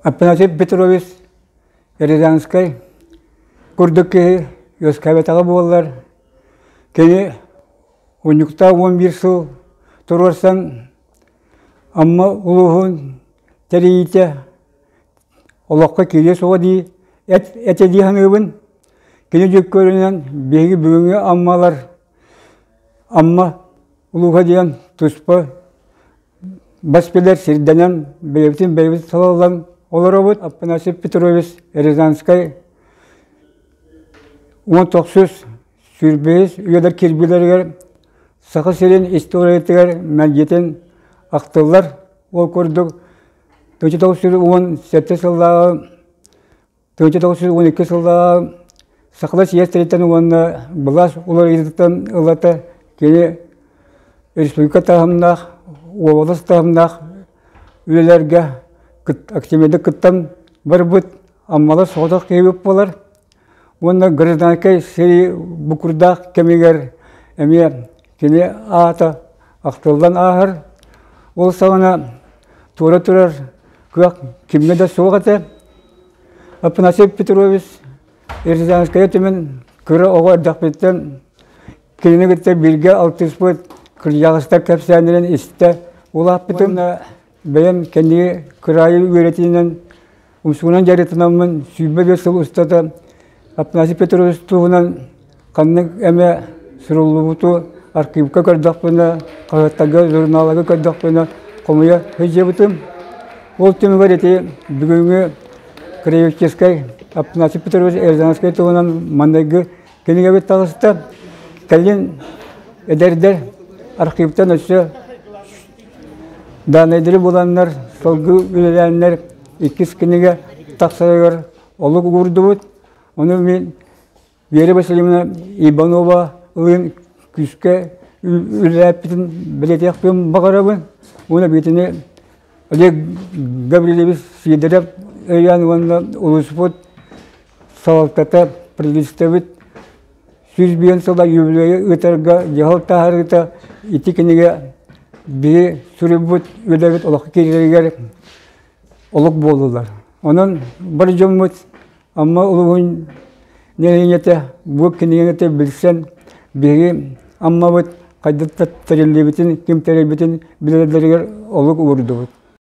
Апанасий Петрович Рязанской курдуки ёскабетага боллар. Кени 11 жыл турарсан амма улуғын тәрейте олаққа келе соға дей әте дейханығын кені жүк көрінен бегі бүгінгі аммалар амма улуға дейін тұспа баспелер сирденен бәйбітін салалан олар обыд Апанасий Петрович Рязанской 19 сүрбейіз үйелер кербелергер сақы серен историятығар мәлгетін ақтылар ол көрдік 1917 жылдағы 1912 жылдағы сақылас естіреттен оны бұлас олар езіктен ұлаты кені республика тағымнақ, облыс тағымнақ үйлерге актимеді күттен бір бұд аммалы соғдақ кейбіп болар. Оны гражданкай сері бұқырдақ кемегер әме кені ата ақтылдан ағыр. Ол сағына тура-турар күяқ кемге де соғаты. Апанасий Петрович Рязанская төмен күрі оға дақпеттен кені күтті білге алтыс бұд күржағыста кәпсәнерін істі. Ол аппетім бәйім кені күрайы өретінен ұмсуынан жаретінамын сүйбе сыл ұстады. Апанасий Петрович туғынан қанның әме сұрылы бұту архивка көрдіқпіні, қағаттағы журналығы көрдіқпіні қомыя өже бұтым. Ол түмі реті бүгінгі Краевческай Апанасий Петрович Рязанской туғынан маңдайғы кенеге бет тағысты. Кәлін әдердер архивтан өсі данайдыры боланлар, солғы үлеләнлер иккіз кенеге тақсарығыр олық ұғырды бұд. Оны мен Вера Васильевна Ибанова ұлын күшке үләппетін білетек пен бағарабын. Оны бетіне Олег Гаврилевич Сидоров өйянуанна ұлысыпыт сауалтата предиставит сүз бейін сылда юбилейі ұтарға жағал тағарыта итикенеге бейі сүребіт үләбет олақы керегер олық болдылар. Оның бір жомыт Amma uluğun neyinete bu kiniyete bilsen biri amma bu kaydıtta tarihli bütün kim tarih bütün bilirler oluk uğurdu.